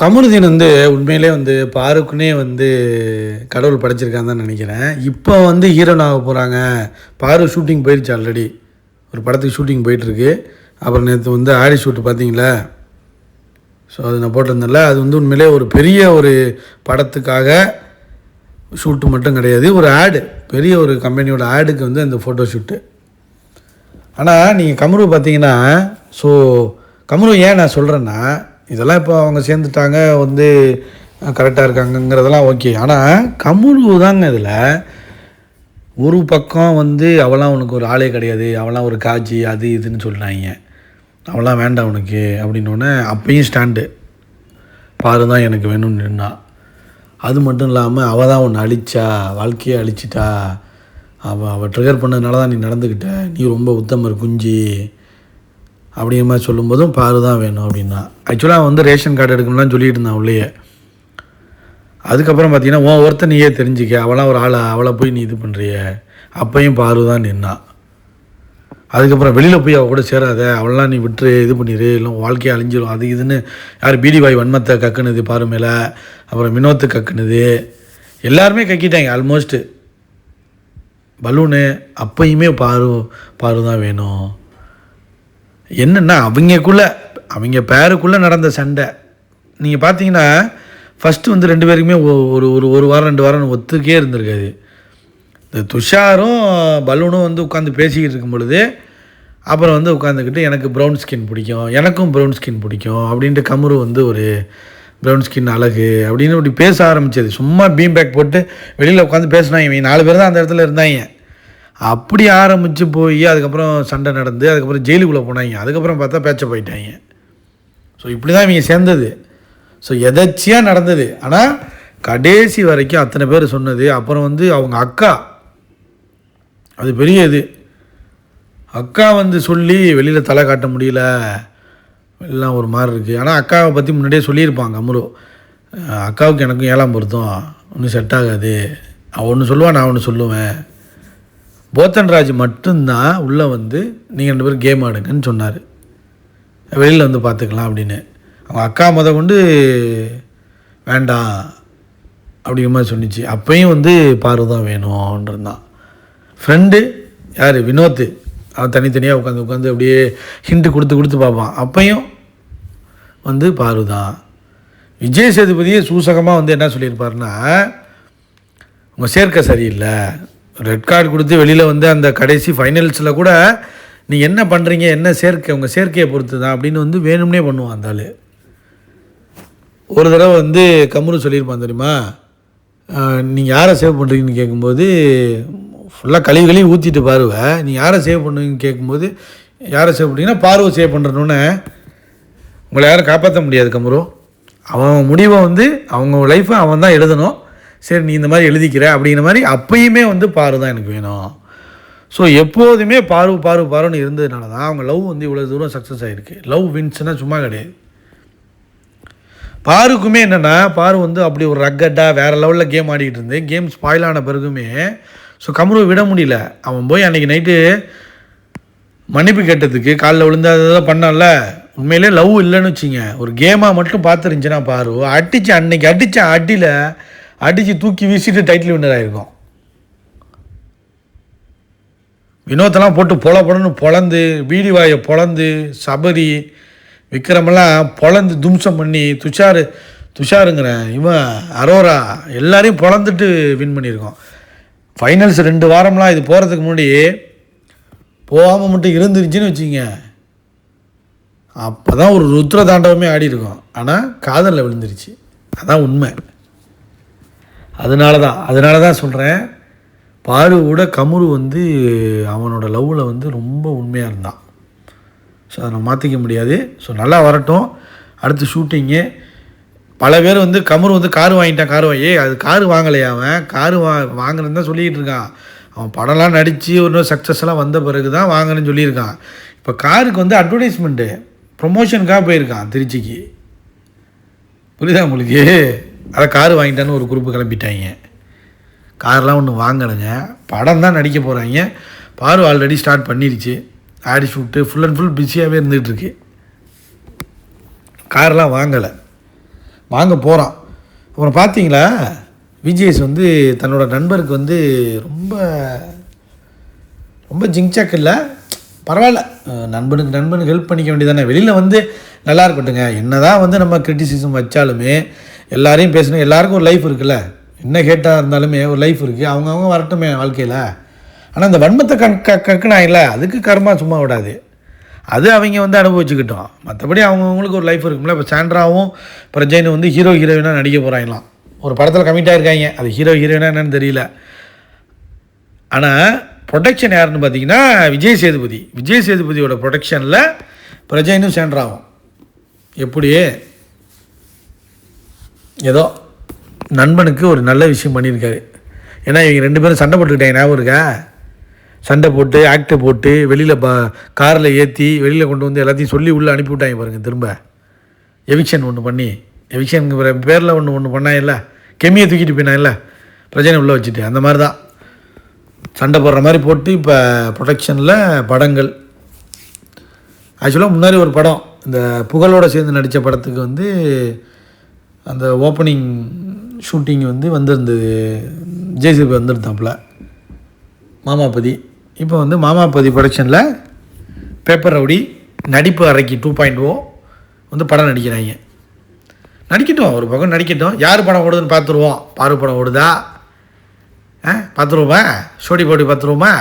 கமருதீன் வந்து உண்மையிலே வந்து பாருக்குன்னே வந்து கடவுள் படைச்சிருக்கான்னு தான் நினைக்கிறேன். இப்போ வந்து ஹீரோன் ஆக போகிறாங்க. பாரு ஷூட்டிங் போயிடுச்சு ஆல்ரெடி. ஒரு படத்துக்கு ஷூட்டிங் போயிட்டுருக்கு. அப்புறம் நேற்று வந்து ஆடி ஷூட்டு பார்த்தீங்களா? ஸோ அது நான் போட்டிருந்தேன்ல, அது வந்து உண்மையிலே ஒரு பெரிய ஒரு படத்துக்காக ஷூட்டு மட்டும் கிடையாது, ஒரு ஆடு, பெரிய ஒரு கம்பெனியோட ஆடுக்கு வந்து அந்த ஃபோட்டோ ஷூட்டு. ஆனால் நீங்கள் கமரு பார்த்தீங்கன்னா, ஸோ கமரு ஏன் நான் சொல்கிறேன்னா, இதெல்லாம் இப்போ அவங்க சேர்ந்துட்டாங்க வந்து கரெக்டாக இருக்காங்கங்கிறதெல்லாம் ஓகே. ஆனால் கமரு தாங்க இதில் ஒரு பக்கம் வந்து அவளாம் உனக்கு ஒரு ஆளே கிடையாது, அவளாம் ஒரு காட்சி அது இதுன்னு சொல்கிறாங்க, அவளாம் வேண்டாம் உனக்கு அப்படின்னோடனே அப்பையும் ஸ்டாண்டு பாரு தான் எனக்கு வேணும்னு நின்னா. அது மட்டும் இல்லாமல் அவள் தான் உன்னை அழிச்சா, வாழ்க்கையை அழிச்சிட்டா, அவள் ட்ரிகர் பண்ணதுனால தான் நீ நடந்துக்கிட்ட, நீ ரொம்ப உத்தமர் குஞ்சு அப்படிங்கிற மாதிரி சொல்லும்போதும் பாரு தான் வேணும் அப்படின்னா. ஆக்சுவலாக வந்து ரேஷன் கார்டு எடுக்கணும்லாம் சொல்லிகிட்டு இருந்தான் உள்ளேயே. அதுக்கப்புறம் பார்த்தீங்கன்னா உன் ஒருத்தர் நீயே தெரிஞ்சிக்க, அவளாம் ஒரு ஆளை, அவளை போய் நீ இது பண்ணுறிய, அப்பையும் பாரு தான் நின்னா. அதுக்கப்புறம் வெளியில் போய் அவள் கூட சேராத, அவளாம் நீ விட்டுரு, இது பண்ணிடு, இல்லை வாழ்க்கையை அழிஞ்சிடும் அது இதுன்னு யார் பீடிவாய் வன்மத்தை கக்குனது பாரு மேலே, அப்புறம் வினோத்து கக்குனது, எல்லாருமே கக்கிட்டாங்க ஆல்மோஸ்ட்டு. பலூனு அப்பையுமே பாரு தான் வேணும். என்னென்னா அவங்க பேருக்குள்ளே நடந்த சண்டை நீங்கள் பார்த்தீங்கன்னா, ஃபஸ்ட்டு வந்து ரெண்டு பேருக்குமே ஒரு வாரம் 2 வாரம் ஒத்துக்கே இருந்திருக்காது. இந்த துஷாரும் பலூனும் வந்து உட்காந்து பேசிக்கிட்டு இருக்கும் பொழுது அப்புறம் வந்து உட்காந்துக்கிட்டு எனக்கு ப்ரௌன் ஸ்கின் பிடிக்கும், எனக்கும் ப்ரௌன் ஸ்கின் பிடிக்கும் அப்படின்ட்டு கமரு வந்து ஒரு ப்ரௌன் ஸ்கின் அழகு அப்படின்னு இப்படி பேச ஆரம்பித்தது. சும்மா பீம் பேக் போட்டு வெளியில் உட்காந்து பேசினாங்க. இவங்க 4 பேர் தான் அந்த இடத்துல இருந்தாங்க. அப்படி ஆரம்பித்து போய் அதுக்கப்புறம் சண்டை நடந்து அதுக்கப்புறம் ஜெயிலுக்குள்ளே போனாங்க. அதுக்கப்புறம் பார்த்தா பேச்ச போயிட்டாங்க. ஸோ இப்படி தான் இவங்க சேர்ந்தது. ஸோ எதாச்சியாக நடந்தது. ஆனால் கடைசி வரைக்கும் அத்தனை பேர் சொன்னது. அப்புறம் வந்து அவங்க அக்கா, அது பெரிய இது, அக்கா வந்து சொல்லி வெளியில் தலை காட்ட முடியல, எல்லாம் ஒரு மாதிரி இருக்குது. ஆனால் அக்காவை பற்றி முன்னாடியே சொல்லியிருப்பாங்க கமரு, அக்காவுக்கு எனக்கும் 7ஆம் பொருத்தம் ஒன்றும் செட் ஆகாது, அவள் ஒன்று சொல்லுவாள் நான் ஒன்று சொல்லுவேன், போத்தன்ராஜ் மட்டும்தான் உள்ளே வந்து நீங்கள் 2 பேரும் கேம் ஆடுங்கன்னு சொன்னார், வெளியில் வந்து பார்த்துக்கலாம் அப்படின்னு. அவங்க அக்கா கொண்டு வேண்டாம் அப்படிங்கிற மாதிரி சொன்னிச்சு. அப்பையும் வந்து பாரு தான் வேணும்ன்றான். ஃப்ரெண்டு யார் வினோத்து, அவன் தனித்தனியாக உட்காந்து அப்படியே ஹிண்ட்டு கொடுத்து பார்ப்பான். அப்பையும் வந்து பாரு தான். விஜய் சேதுபதியே சூசகமாக வந்து என்ன சொல்லியிருப்பாருன்னா, உங்கள் சேர்க்கை சரியில்லை, ரெட் கார்டு கொடுத்து வெளியில் வந்து அந்த கடைசி ஃபைனல்ஸில் கூட நீங்கள் என்ன பண்ணுறீங்க, என்ன சேர்க்கை, உங்கள் சேர்க்கையை பொறுத்து தான் அப்படின்னு வந்து வேணும்னே பண்ணுவான் அந்த ஆள். ஒரு தடவை வந்து கமரு சொல்லியிருப்பான் தெரியுமா, நீங்கள் யாரை சேவ் பண்ணுறீங்கன்னு கேட்கும்போது ஃபுல்லாக கழுவி ஊற்றிட்டு பாருவேன், நீ யாரை சேவ் பண்ணுவீங்கன்னு கேட்கும்போது யாரை சேவ் பண்ணுறீங்கன்னா பாருவை சேவ் பண்ணுறணுன்னு உங்களை யாரும் காப்பாற்ற முடியாது கமரு. அவன் முடிவை வந்து அவங்க லைஃப்பை அவன் தான் எழுதணும். சரி நீ இந்த மாதிரி எழுதிக்கிற அப்படிங்கிற மாதிரி அப்பயுமே வந்து பாரு தான் எனக்கு வேணும். ஸோ எப்போதுமே பாருன்னு இருந்ததுனால தான் அவங்க லவ் வந்து இவ்வளோ தூரம் சக்ஸஸ் ஆகிருக்கு. லவ் வின்ஸ்னால் சும்மா கிடையாது. பாருக்குமே என்னென்னா, பாரு வந்து அப்படி ஒரு ரக்கட்டாக வேறு லெவலில் கேம் ஆடிக்கிட்டு இருந்து கேம் ஸ்பாயில் ஆன பிறகுமே ஸோ கமரு விட முடியல. அவன் போய் அன்றைக்கி நைட்டு மன்னிப்பு கேட்டதுக்கு காலில் விழுந்து அதெல்லாம் பண்ணால, உண்மையிலே லவ் இல்லைன்னு வச்சிங்க, ஒரு கேமாக மட்டும் பார்த்துருந்துச்சுன்னா பாரு அன்னைக்கு அடித்த அடியில் அடித்து தூக்கி வீசிட்டு டைட்டில் வின்னர் ஆகிருக்கும். வினோத்தெல்லாம் போட்டு பொழந்து வீடிவாயை பொழந்து சபரி விக்ரமெல்லாம் பொழந்து தும்சம் பண்ணி துஷாருங்கிறேன் இவன் அரோரா எல்லாரையும் பொழந்துட்டு வின் பண்ணியிருக்கோம். ஃபைனல்ஸ் 2 வாரம்லாம் இது போகிறதுக்கு முன்னாடி போகாமல் மட்டும் இருந்துருச்சுன்னு வச்சுங்க, அப்போ தான் ஒரு ருத்ர தாண்டவமே ஆடி இருக்கும். ஆனால் காதலில் விழுந்துருச்சு, அதான் உண்மை. அதனால தான் சொல்கிறேன், பாரு கூட கமரு வந்து அவனோட லவ்வில் வந்து ரொம்ப உண்மையாக இருந்தான். ஸோ அதை நம்ம மாற்றிக்க முடியாது. ஸோ நல்லா வரட்டும். அடுத்து ஷூட்டிங்கு பல பேர் வந்து கமரு வந்து காரு வாங்கிட்டான், அது காரு வாங்கலையா, அவன் காரு வாங்குறதுன்னு தான் சொல்லிக்கிட்டு இருக்கான். அவன் படம்லாம் நடித்து ஒரு சக்ஸஸ்லாம் வந்த பிறகு தான் வாங்கணும்னு சொல்லியிருக்கான். இப்போ காருக்கு வந்து அட்வர்டைஸ்மெண்ட்டு ப்ரொமோஷனுக்காக போயிருக்கான் திருச்சிக்கு, புரியுதா உங்களுக்கு? அதை காரு வாங்கிட்டான்னு ஒரு குரூப்பு கிளம்பிட்டாங்க. கார்லாம் ஒன்று வாங்கலைங்க, படம் தான் நடிக்க போகிறாங்க. பாரு ஆல்ரெடி ஸ்டார்ட் பண்ணிடுச்சு, ஆடி ஷூட்டு ஃபுல் அண்ட் ஃபுல் பிஸியாகவே இருந்துகிட்ருக்கு. கார்லாம் வாங்கலை, வாங்க போகிறான். அப்புறம் பார்த்தீங்களா விஜிஎஸ் வந்து தன்னோட நண்பருக்கு வந்து ரொம்ப ரொம்ப ஜிங்சாக் இல்லை, பரவாயில்ல, நண்பனுக்கு ஹெல்ப் பண்ணிக்க வேண்டியதானே. வெளியில் வந்து நல்லா இருக்கட்டுங்க, என்ன தான் வந்து நம்ம கிரிட்டிசிசம் வச்சாலுமே எல்லாரையும் பேசணும், எல்லாருக்கும் ஒரு லைஃப் இருக்குல்ல, என்ன கேட்டால் இருந்தாலுமே ஒரு லைஃப் இருக்குது, அவங்கவுங்க வரட்டுமே வாழ்க்கையில். ஆனால் இந்த வன்மத்தை கக்குனாங்கல்ல, அதுக்கு கர்மா சும்மா விடாது, அது அவங்க வந்து அனுபவிச்சுக்கிட்டோம். மற்றபடி அவங்கவுங்களுக்கு ஒரு லைஃப் இருக்கும்ல. இப்போ சாண்ட்ராவும் பிரஜைனும் வந்து ஹீரோயினாக நடிக்க போகிறாங்களாம், ஒரு படத்தில் கமிட்டாக இருக்காங்க. அது ஹீரோயினா என்னன்னு தெரியல. ஆனால் ப்ரொடக்ஷன் யாருன்னு பார்த்தீங்கன்னா விஜய் சேதுபதியோட ப்ரொடக்ஷனில் பிரஜைனும் சாண்ட்ராவும் எப்படி ஏதோ நண்பனுக்கு ஒரு நல்ல விஷயம் பண்ணியிருக்காரு. ஏன்னா இவங்க 2 பேரும் சண்டை போட்டுக்கிட்டாங்க, ஞாபகம் இருக்கா? சண்டை போட்டு ஆக்டை போட்டு வெளியில் காரில் ஏற்றி வெளியில் கொண்டு வந்து எல்லாத்தையும் சொல்லி உள்ளே அனுப்பி விட்டாங்க பாருங்கள். திரும்ப எவிக்ஷன் ஒன்று பண்ணி, எவிக்ஷன் பேரில் ஒன்று பண்ணாயில்ல, கெமியை தூக்கிட்டு போயினாயில்ல பிரச்சனை உள்ளே வச்சுட்டு, அந்த மாதிரி தான் சண்டை போடுற மாதிரி போட்டு இப்போ ப்ரொடக்ஷனில் படங்கள். ஆக்சுவலாக முன்னாடி ஒரு படம் இந்த புகழோடு சேர்ந்து நடித்த படத்துக்கு வந்து அந்த ஓப்பனிங் ஷூட்டிங் வந்து வந்திருந்தது, ஜேசிபி வந்திருந்தாப்புல மாமாபதி. இப்போ வந்து மாமாபதி ப்ரொடக்ஷனில் பேப்பர் ரவுடி நடிப்பு அறைக்கு 2.0 வந்து படம் நடிக்கிறாங்க. நடிக்கட்டும், ஒரு பக்கம் நடிக்கட்டும். யார் படம் ஓடுதுன்னு பார்த்துருவோம். பாரு படம் ஓடுதா? பார்த்துருவோமா? ஷோடி போட்டி பார்த்துருவோமா?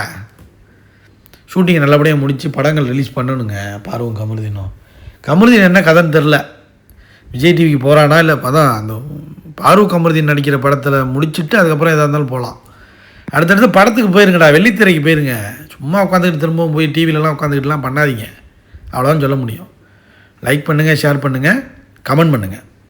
ஷூட்டிங் நல்லபடியாக முடித்து படங்கள் ரிலீஸ் பண்ணணுங்க. பார்வோம் கமருதீன் என்ன கதைன்னு தெரில. விஜய் டிவிக்கு போகிறானா இல்லை, அதான் அந்த பாரு கமருதீன் நடிக்கிற படத்தில் முடிச்சுட்டு அதுக்கப்புறம் எதாக இருந்தாலும் போகலாம். அடுத்தடுத்து படத்துக்கு போயிருங்கடா, வெள்ளித்திரைக்கு போயிருங்க. சும்மா உட்காந்துக்கிட்டு திரும்பவும் போய் டிவிலலாம் உட்காந்துக்கிட்டுலாம் பண்ணாதீங்க. அவ்வளோதான் சொல்ல முடியும். லைக் பண்ணுங்கள், ஷேர் பண்ணுங்கள், கமெண்ட் பண்ணுங்கள்.